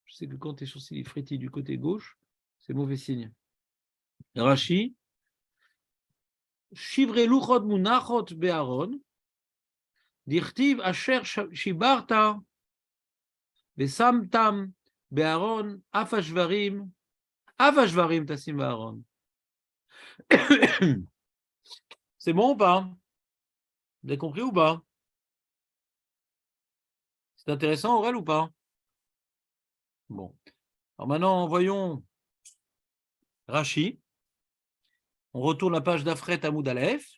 Je sais que quand tes sourcils frétillent du côté gauche, c'est mauvais signe. Rashi, Shivre Luchot Munachot Be'Aaron, Dirtiv Asher Shibarta, Besamtam Be'Aaron, Afashvarim Tassim Be'Aaron. C'est bon ou pas? Vous avez compris ou pas? C'est intéressant, Aurel, ou pas? Bon. Alors maintenant, voyons Rashi. On retourne la page d'Afret Amoud Aleph.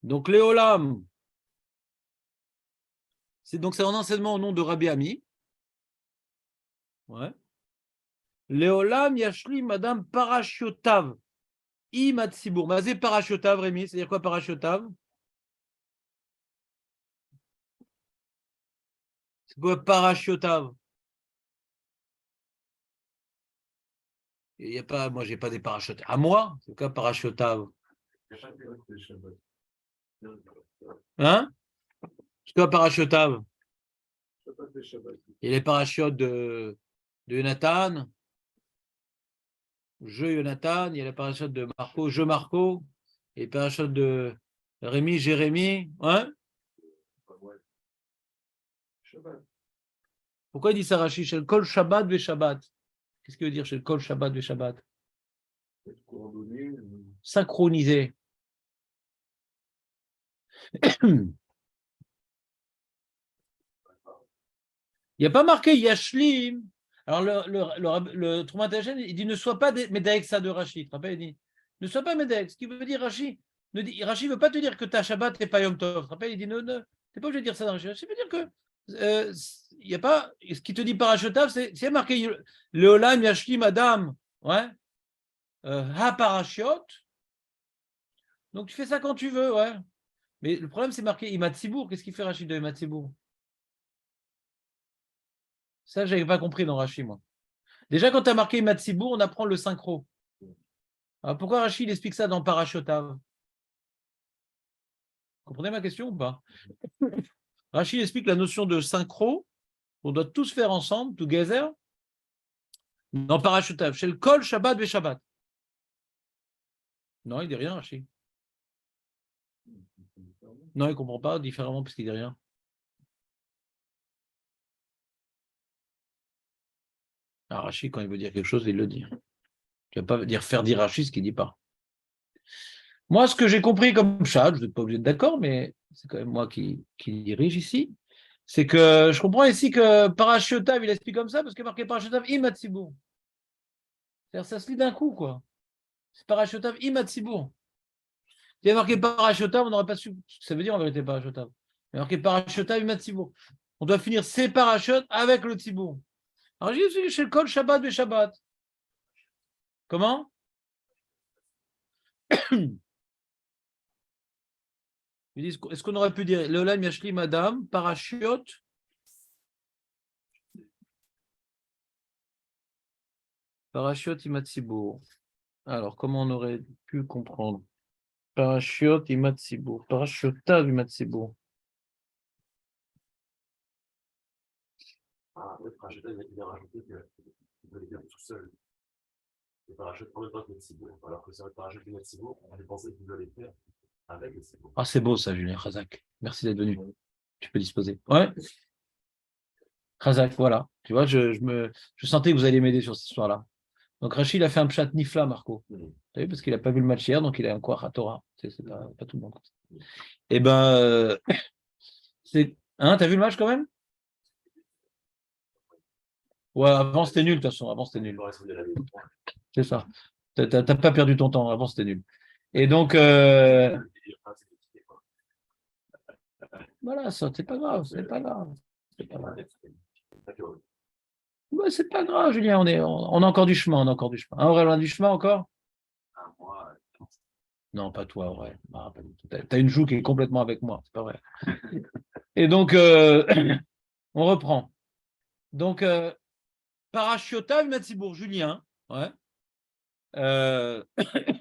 Donc, Léolam, c'est un enseignement au nom de Rabbi Ami. Ouais. Léolam Yashli Madame Parashiotav. Imatsibour. Mazé Parashiotav, Rémi, c'est-à-dire quoi Parashiotav? C'est quoi Parashiotav? Il y a pas, moi, j'ai pas des parachutes. À moi, c'est quoi Parashiotav? Hein? C'est quoi Parashiotav? Il y a les parachutes de Jonathan, je Jonathan, il y a les parachutes de Marco, je Marco, et les parachutes de Rémi, Jérémy. Hein? Pourquoi il dit ça, Rachid? Chez le Kol Shabbat ve Shabbat. Qu'est-ce qu'il veut dire chez le Kol Shabbat ve Shabbat? Synchronisé. Il n'y a pas marqué Yashlim. Alors, le Troumat Hashem, il dit ne sois pas Médaek ça de Rachid. Tu te rappelles, il dit ne sois pas Médaek. Ce qui veut dire Rachid. Rachid ne veut pas te dire que ta Shabbat n'est pas Yom Tov. Tu te rappelles, il dit non, tu n'es pas obligé de dire ça dans Rachid. Ça veut dire que il y a pas. Ce qui te dit Parachotav, c'est marqué le Olam Yashlim Adam. Ouais. Ha Parashiot. Donc tu fais ça quand tu veux, ouais. Mais le problème, c'est marqué Imatsibour. Qu'est-ce qu'il fait Rachid de Imatsibour? Ça, je n'avais pas compris dans Rachid, moi. Déjà, quand tu as marqué Imatsibour, on apprend le synchro. Alors, pourquoi Rachid explique ça dans Parashotav? Vous comprenez ma question ou pas? Rachid explique la notion de synchro, qu'on doit tous faire ensemble, together, dans Parashotav. Chez le Kol Shabbat ve Shabbat. Non, il dit rien, Rachid. Non, il ne comprend pas différemment parce qu'il dit rien. Alors, Rachid, quand il veut dire quelque chose, il le dit. Tu ne vas pas dire faire dire Rachid ce qu'il ne dit pas. Moi, ce que j'ai compris comme chat, je n'êtes pas obligé d'être d'accord, mais c'est quand même moi qui dirige ici, c'est que je comprends ici que Parashotav, il explique comme ça, parce que marqué Parashotav Imatsibour. C'est-à-dire ça se lit d'un coup, quoi. C'est Parashotav Imatsibour. Il y a marqué Parashotav, on n'aurait pas su ce que ça veut dire en vérité Parashotav. Il y a marqué Parashotav Imatsibour. On doit finir ces parachutes avec le Tzibour. Alors j'ai dit chez le Kol Shabbat ve Shabbat. Comment? Ils disent, est-ce qu'on aurait pu dire Leolam Yashli Madame, Parachute, Parachute Imatsibour. Alors, comment on aurait pu comprendre? Parachute Imatsibour. Parachutav Imatsibour. Ah, le parachute, il a rajouté qu'il veut les faire tout seul. Le parachute pour le temps de Metsibourg. Alors que sur le parachute de Metsibourg, on avait pensé qu'il veut les faire avec Metsibourg. Ah, c'est beau ça, Julien Khazak. Merci d'être venu. Tu peux disposer. Ouais. Khazak, voilà. Tu vois, je sentais que vous alliez m'aider sur cette histoire-là. Donc Rachid a fait un pchat nifla, Marco. Tu as vu, parce qu'il n'a pas vu le match hier, donc il a encore à Torah. C'est pas tout le monde. Eh ben, hein, t'as vu le match quand même? Ouais, avant c'était nul, de toute façon. Avant c'était nul. C'est ça. T'as pas perdu ton temps. Avant c'était nul. Et donc, Voilà, ça, c'est pas grave, c'est pas grave. C'est pas grave. D'accord. Ouais, c'est pas grave, Julien, on a encore du chemin, on a encore du chemin. Hein, Aurélien, on a du chemin encore? Un mois, Non, pas toi, Aurélien. Ah, pas du tout. T'as une joue qui est complètement avec moi, c'est pas vrai. Et donc, on reprend. Donc, Parachiotav Matsibourg, Julien, ouais.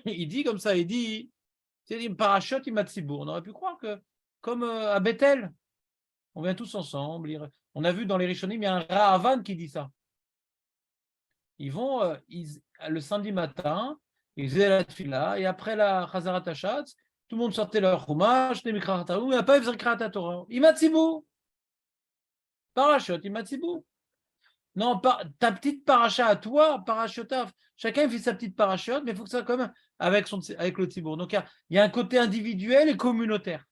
Il dit comme ça, il dit, Parachot Matsibourg. On aurait pu croire que, comme à Bethel, on vient tous ensemble. On a vu dans les Rishonim, il y a un Rahavan qui dit ça. Ils vont, le samedi matin, ils faisaient la tefila, et après la Chazarat Hashatz, tout le monde sortait leur chumash, les Mikrat Hatarim, et après ils faisaient Mikrat Torah. Imatsibou, Parachot, Imatsibou. Non, ta petite paracha à toi, parachotaf. Chacun fait sa petite parachote, mais il faut que ça soit quand même avec le Tzibour. Donc il y a un côté individuel et communautaire.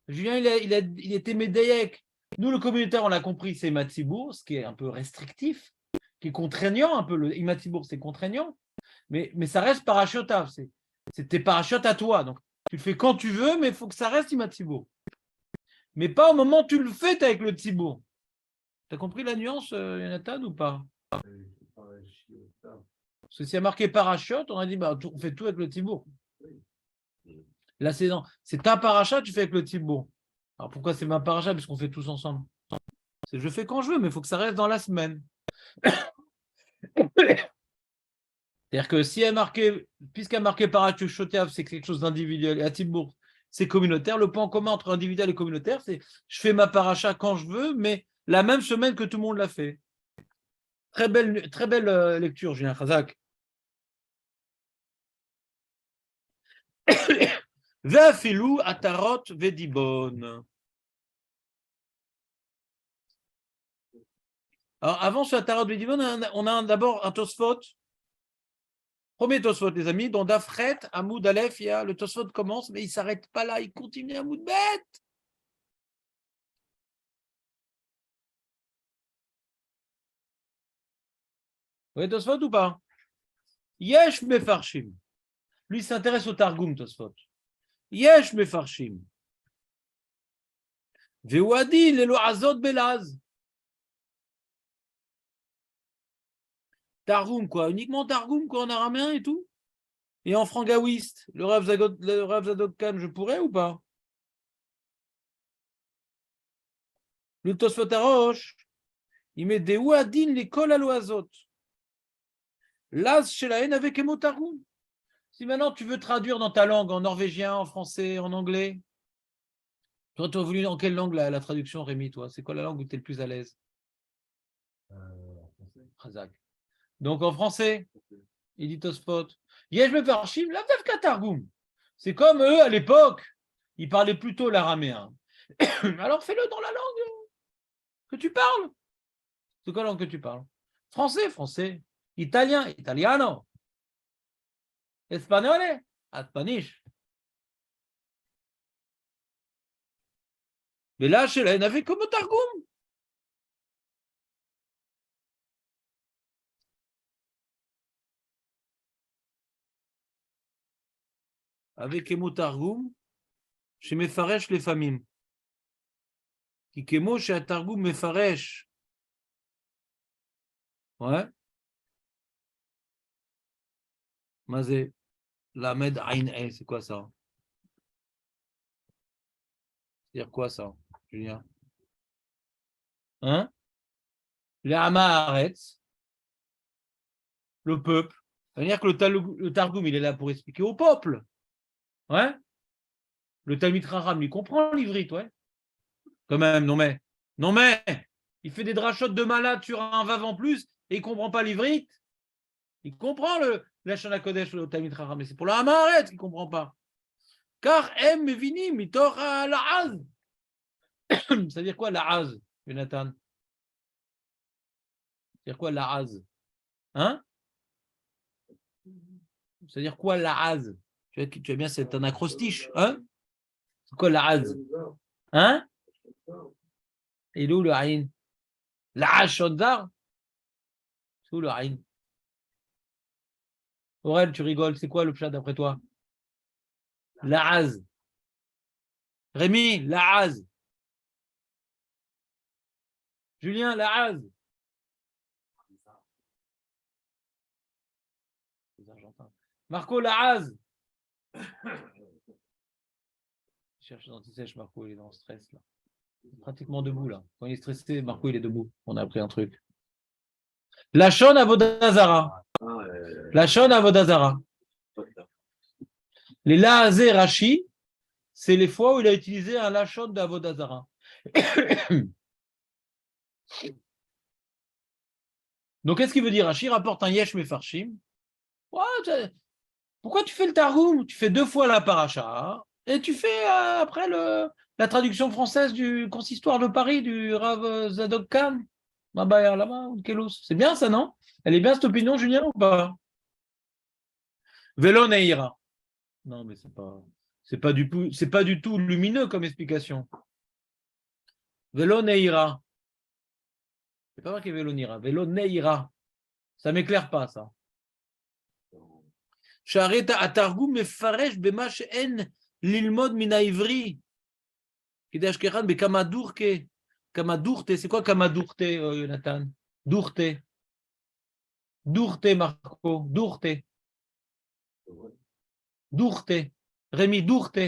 Julien, il était médaillek. Nous, le communautaire, on l'a compris, c'est Matsibourg, ce qui est un peu restrictif, qui est contraignant un peu. Le Imatsibourg, c'est contraignant, mais ça reste parachotaf. C'est tes parachutes à toi. Donc tu le fais quand tu veux, mais il faut que ça reste Imatsibourg. Mais pas au moment où tu le fais avec le Tzibourg. Tu as compris la nuance, Jonathan, ou pas? Parce que s'il y a marqué parachute, on a dit on fait tout avec le Tzibourg. Là, c'est ta paracha, tu fais avec le Tzibourg. Alors pourquoi c'est ma paracha? Parce qu'on fait tous ensemble. Je fais quand je veux, mais il faut que ça reste dans la semaine. C'est-à-dire que si puisqu'il y a marqué parachute, c'est quelque chose d'individuel, et à Tzibourg, c'est communautaire. Le point commun entre individuel et communautaire, c'est je fais ma paracha quand je veux, mais la même semaine que tout le monde l'a fait. Très belle lecture, Julien Khazak. Ve'afilou atarot vedibon. Alors, avant ce atarot vedibon, on a d'abord un Tosfot. Premier Tosfot, les amis, dont Dafret, Hamoud Aleph, le Tosfot commence, mais il ne s'arrête pas là, il continue à Hamoud Bet. Vous voyez Tosfot ou pas? Yesh Mefarshim. Lui, il s'intéresse au Targum, Tosfot. Yesh Mefarshim. Ve'uadi lelo azot belaz. Targum, quoi? Uniquement Targum, quoi, en araméen et tout? Et en frangaouiste, le Rav Zadok Khan, je pourrais ou pas? Le Tosfot Arosh, il met des ouadin les kol à l'oazot. L'az chez la haine avec Emotargum. Si maintenant tu veux traduire dans ta langue, en norvégien, en français, en anglais, toi, tu as voulu dans quelle langue la traduction, Rémi, toi? C'est quoi la langue où tu es le plus à l'aise? En français. Razak. Donc en français, il dit Tosfot. Yesh mefarshim la vevka targum. C'est comme eux à l'époque, ils parlaient plutôt l'araméen. Alors fais-le dans la langue que tu parles. C'est quoi la langue que tu parles? Français, français. Italien, italiano. Espagnol, spanish. Mais là, chez la avait comme Targum. Avec Emo Targum, chez Mefaresh les familles. Qui Kemo chez Targum Mefaresh. Ouais. Mazé. Lamed Ain E, c'est quoi ça? C'est-à-dire quoi ça, Julien? Hein? Les Hamaharetz, le peuple. Ça veut dire que le Targum, il est là pour expliquer au peuple. Ouais? Le Talmid Chacham, il comprend l'ivrite, ouais? Quand même, non mais. Non mais! Il fait des drachotes de malade sur un vav en plus et il ne comprend pas l'ivrite. Il comprend la Shana Kodesh, le Talmid Chacham, mais c'est pour la Hamaharetz qu'il ne comprend pas. Car M Mevinim, mitor la'az. Ça veut dire quoi la'az, Jonathan? Ça veut dire quoi la'az? Hein? Ça veut dire quoi la'az? Tu vois bien, c'est un acrostiche. Hein? C'est quoi la'az? Hein? Et il est où le aïn? La'az Shonzar? C'est où le aïn? Aurel, tu rigoles, c'est quoi le pshat d'après toi? La'az. Rémi, la'az. Julien, la haz. Les Argentins. Marco, la haz. Il cherche un anti-sèche, Marco, il est dans le stress là. Pratiquement debout là. Quand il est stressé, Marco il est debout. On a appris un truc. Lachon Avodazara. Lachon Avodazara. Les Laazé Rashi, c'est les fois où il a utilisé un Lachon d'Avodazara. Donc qu'est-ce qu'il veut dire? Rashi rapporte un Yesh Mefarshim. Pourquoi tu fais le Targum? Tu fais 2 fois la paracha et tu fais après la traduction française du Consistoire de Paris du Rav Zadok Khan. C'est bien ça, non? Elle est bien cette opinion, Julien, ou pas? Vélo Neira. Non, mais c'est pas du tout lumineux comme explication. Vélo Neira. C'est pas marqué Vélo Neira. Vélo Neira. Ça m'éclaire pas, ça. Sharet Atargum Mefaresh Bemash En Lilmod Mina Ivri. Kidashkeran Bekamadourke. Kamadourte, c'est quoi Kamadourte, Jonathan? Dourte. Dourte, Marco. Dourte. Dourte. Rémi Dourte.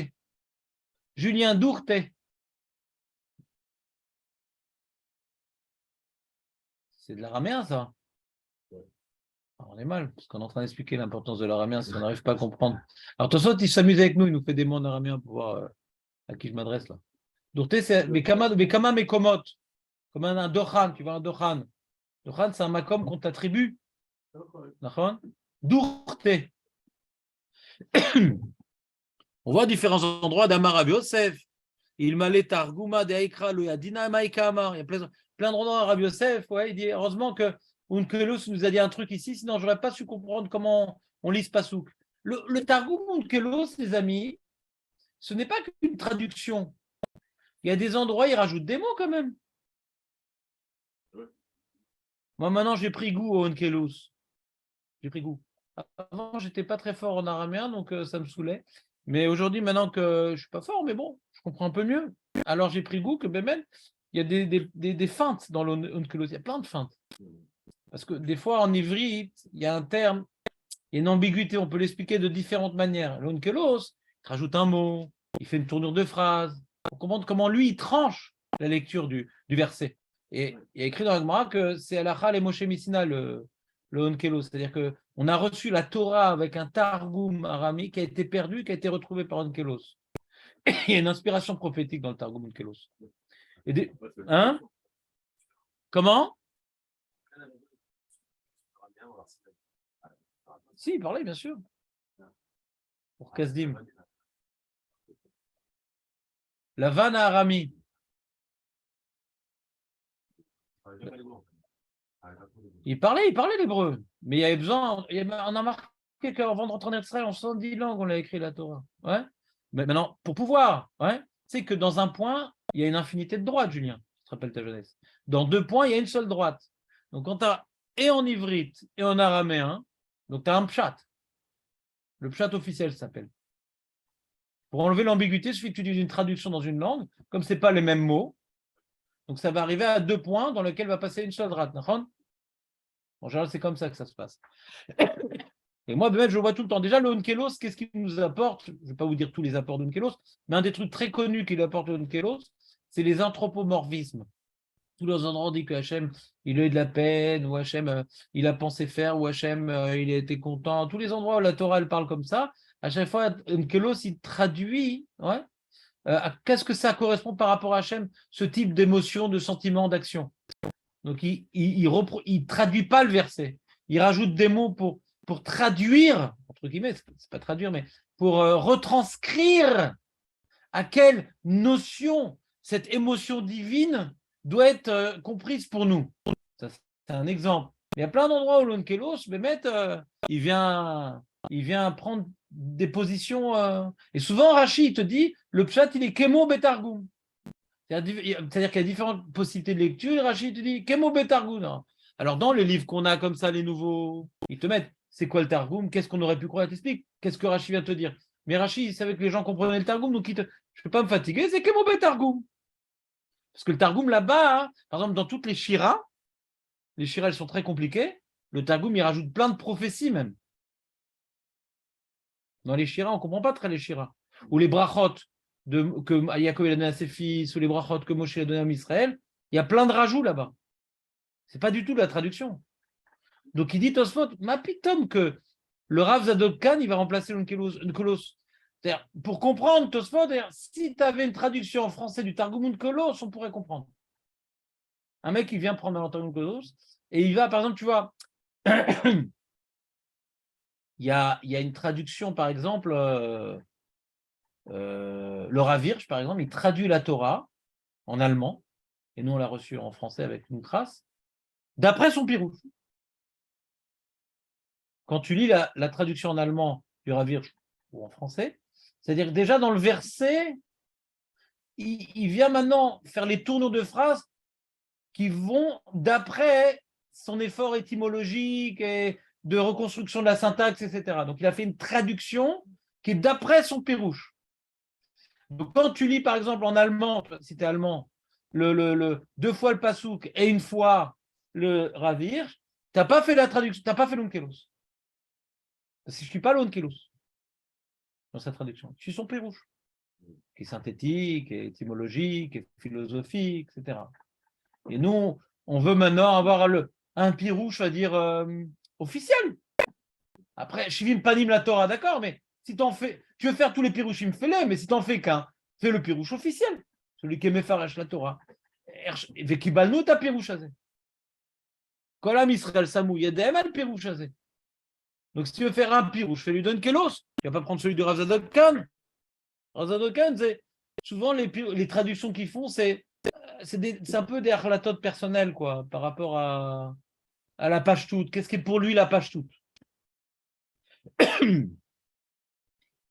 Julien Dourte. C'est de l'araméen, ça. Alors, on est mal, parce qu'on est en train d'expliquer l'importance de l'araméen si on n'arrive pas à comprendre. Alors, de toute façon, il s'amuse avec nous, il nous fait des mots en araméen pour voir à qui je m'adresse là. Dourte, c'est Bekama Mekomot. Comme un Dochan, tu vois, un Dochan. Dochan, c'est un makom qu'on t'attribue. D'accord? Dourte. On voit différents endroits d'Amar Rabbi Yosef. Il m'a les Targuma de Aikra, le Yadina Maïka Amar. Il y a plein d'endroits à Rabbi Yosef. Ouais, il dit heureusement que Unkelos nous a dit un truc ici, sinon je n'aurais pas su comprendre comment on lit ce pasouk. Le Targum Unkelos, les amis, ce n'est pas qu'une traduction. Il y a des endroits, il rajoute des mots quand même. Moi, maintenant, j'ai pris goût au Unkelos. J'ai pris goût. Avant, j'étais pas très fort en araméen, donc ça me saoulait. Mais aujourd'hui, maintenant que je suis pas fort, mais bon, je comprends un peu mieux. Alors j'ai pris goût que même il y a des feintes dans l'onkelos. Il y a plein de feintes. Parce que des fois, en ivrite, il y a un terme, il y a une ambiguïté, on peut l'expliquer de différentes manières. L'onkelos, il rajoute un mot, il fait une tournure de phrase. On comprend comment lui, il tranche la lecture du verset. Et il y a écrit dans la Gemara que c'est Alachal et Moshe Missina le Onkelos, c'est-à-dire qu'on a reçu la Torah avec un Targum aramique qui a été perdu, qui a été retrouvé par Onkelos. Il y a une inspiration prophétique dans le Targum Onkelos. Hein? Comment? Si, il parlait, bien sûr. Pour Kasdim. La vanne à Arami. Il parlait l'hébreu, mais il y avait besoin, on a marqué qu'avant de rentrer en Israël, en 70 langues, on l'a écrit la Torah. Ouais. Mais maintenant, pour pouvoir, ouais, c'est que dans un point, il y a une infinité de droites, Julien, tu te rappelles ta jeunesse. Dans 2 points, il y a une seule droite. Donc quand tu as et en ivrite et en araméen, donc tu as un pshat. Le pshat officiel s'appelle. Pour enlever l'ambiguïté, il suffit que tu dises une traduction dans une langue, comme ce n'est pas les mêmes mots. Donc ça va arriver à 2 points dans lesquels va passer une seule droite. En général, c'est comme ça que ça se passe. Et moi, je vois tout le temps. Déjà, le Onkelos, qu'est-ce qu'il nous apporte? Je ne vais pas vous dire tous les apports d'Onkelos, mais un des trucs très connus qu'il apporte le Onkelos, c'est les anthropomorphismes. Tous les endroits, on dit que Hachem, il a eu de la peine, ou Hachem, il a pensé faire, ou Hachem, il a été content. Tous les endroits où la Torah, elle parle comme ça, à chaque fois, Onkelos, il traduit, ouais, qu'est-ce que ça correspond par rapport à Hachem, ce type d'émotion, de sentiment, d'action. Donc, il ne traduit pas le verset. Il rajoute des mots pour traduire, entre guillemets, c'est pas traduire, mais pour retranscrire à quelle notion cette émotion divine doit être comprise pour nous. Ça, c'est un exemple. Il y a plein d'endroits où l'onkelos, il vient prendre des positions. Et souvent, Rashi, il te dit, le pshat, il est kemo betargum. C'est-à-dire qu'il y a différentes possibilités de lecture, et Rachid te dit Kemo Betargum. Alors, dans les livres qu'on a comme ça, les nouveaux, ils te mettent c'est quoi le Targum, qu'est-ce qu'on aurait pu croire, t'explique, qu'est-ce que Rachid vient te dire. Mais Rachid, il savait que les gens comprenaient le Targum, donc je ne peux pas me fatiguer, c'est Kemo Betargum. Parce que le Targum là-bas, hein, par exemple, dans toutes les shiras, elles sont très compliquées. Le Targum, il rajoute plein de prophéties même. Dans les shiras, on ne comprend pas très les shiras. Ou les brachot que Yaakov a donné à ses fils, ou les brachot que Moshe a donné à Israël. Il y a plein de rajouts là-bas. Ce n'est pas du tout la traduction. Donc il dit Tosfot, ma pitom que le Rav Zadok Khan, il va remplacer l'Onkelos. C'est-à-dire, pour comprendre Tosfot, si tu avais une traduction en français du Targum Onkelos, on pourrait comprendre. Un mec qui vient prendre un Targum Onkelos, et il va, par exemple, tu vois, il y a une traduction, par exemple, le Rav Hirsch, par exemple, il traduit la Torah en allemand, et nous on l'a reçu en français avec une trace, d'après son pirouche. Quand tu lis la traduction en allemand du Rav Hirsch ou en français, c'est-à-dire que déjà dans le verset, il vient maintenant faire les tournures de phrases qui vont d'après son effort étymologique et de reconstruction de la syntaxe, etc. Donc il a fait une traduction qui est d'après son pirouche. Donc quand tu lis par exemple en allemand, si tu es allemand, deux fois le pasouk et une fois le Rav Hirsch, tu n'as pas fait la traduction, tu n'as pas fait l'onkelos. Parce que je ne suis pas l'onkelos dans sa traduction. Je suis son pirouche, qui est synthétique, et étymologique, et philosophique, etc. Et nous, on veut maintenant avoir un pirouche, à dire, officiel. Après, Shivim Panim la Torah, d'accord, mais si tu veux faire tous les pirouchim, fais-les, mais si tu n'en fais qu'un, fais le pirouche officiel, celui qui est Mefaresh la Torah. Vekibalnu ta pirouche azé. Kolam Israël Samou Yedem al pirouche azé. Donc si tu veux faire un pirouche, fais-lui donner Kelos. Tu ne vas pas prendre celui de Rav Zadok Khan. Rav Zadok Khan, c'est souvent les traductions qu'ils font, c'est un peu des harlatotes personnelles, quoi, par rapport à la page toute. Qu'est-ce qui est pour lui la page toute?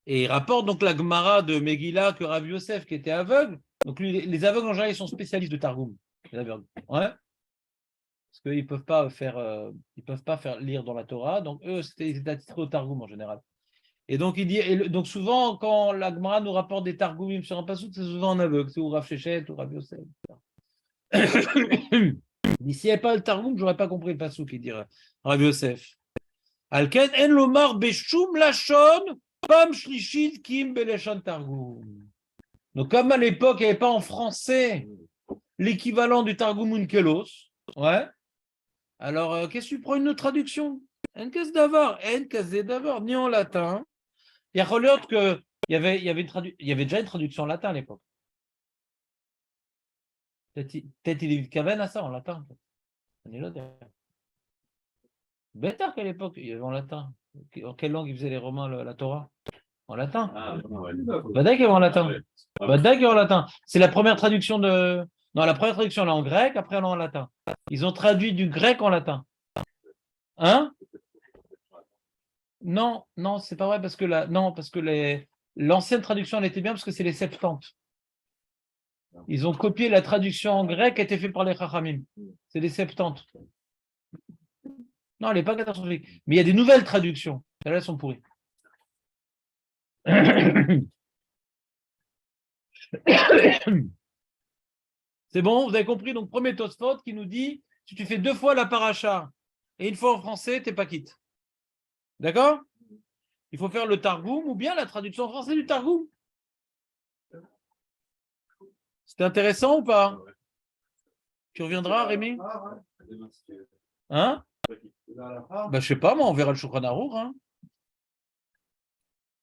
Et il rapporte donc la Gemara de Megillah que Rav Yosef, qui était aveugle. Donc lui, les aveugles en général, ils sont spécialistes de Targum. Les aveugles. Ouais. Parce qu'ils ne peuvent pas faire lire dans la Torah. Donc eux, ils étaient attitrés au Targum en général. Et donc il dit, donc souvent quand la Gemara nous rapporte des Targumim sur un passouk, c'est souvent en aveugle. C'est ou Rav Shechet ou Rav Yosef. Il dit, s'il n'y avait pas le Targum, je n'aurais pas compris le passouk, il dirait Rav Yosef. Alken en lomar beshum lachon pam shlishit kim beleshon Targum. Donc comme à l'époque, il n'y avait pas en français l'équivalent du Targum Unkelos, ouais. Alors qu'est-ce que tu prends une autre traduction? En qu'est-ce d'avoir? En qu'est-ce d'avoir? Ni en latin. Il y a relève que il y avait déjà une traduction en latin à l'époque. Peut-être il est Kaven à ça en latin. On est là derrière. Bêtard qu'à l'époque, il y avait en latin. En quelle langue ils faisaient les Romains la Torah? En latin. Badaï qu'il y avait en latin. Badaï qu'il y avait en latin. C'est la première traduction de. Non, la première traduction là en grec, après là en latin. Ils ont traduit du grec en latin. Hein? Non, non, c'est pas vrai parce que l'ancienne traduction elle était bien parce que c'est les Septante. Ils ont copié la traduction en grec qui a été faite par les Chachamim. C'est les Septante. Non, elle n'est pas catastrophique. Mais il y a des nouvelles traductions. Celles-là sont pourries. C'est bon, vous avez compris? Donc, premier Tosfot qui nous dit si tu fais 2 fois la paracha et une fois en français, tu n'es pas quitte. D'accord? Il faut faire le Targum ou bien la traduction en français du Targum. C'était intéressant ou pas? Tu reviendras, Rémi? Hein? Bah, je sais pas, moi, on verra le Shulchan Arour. Hein.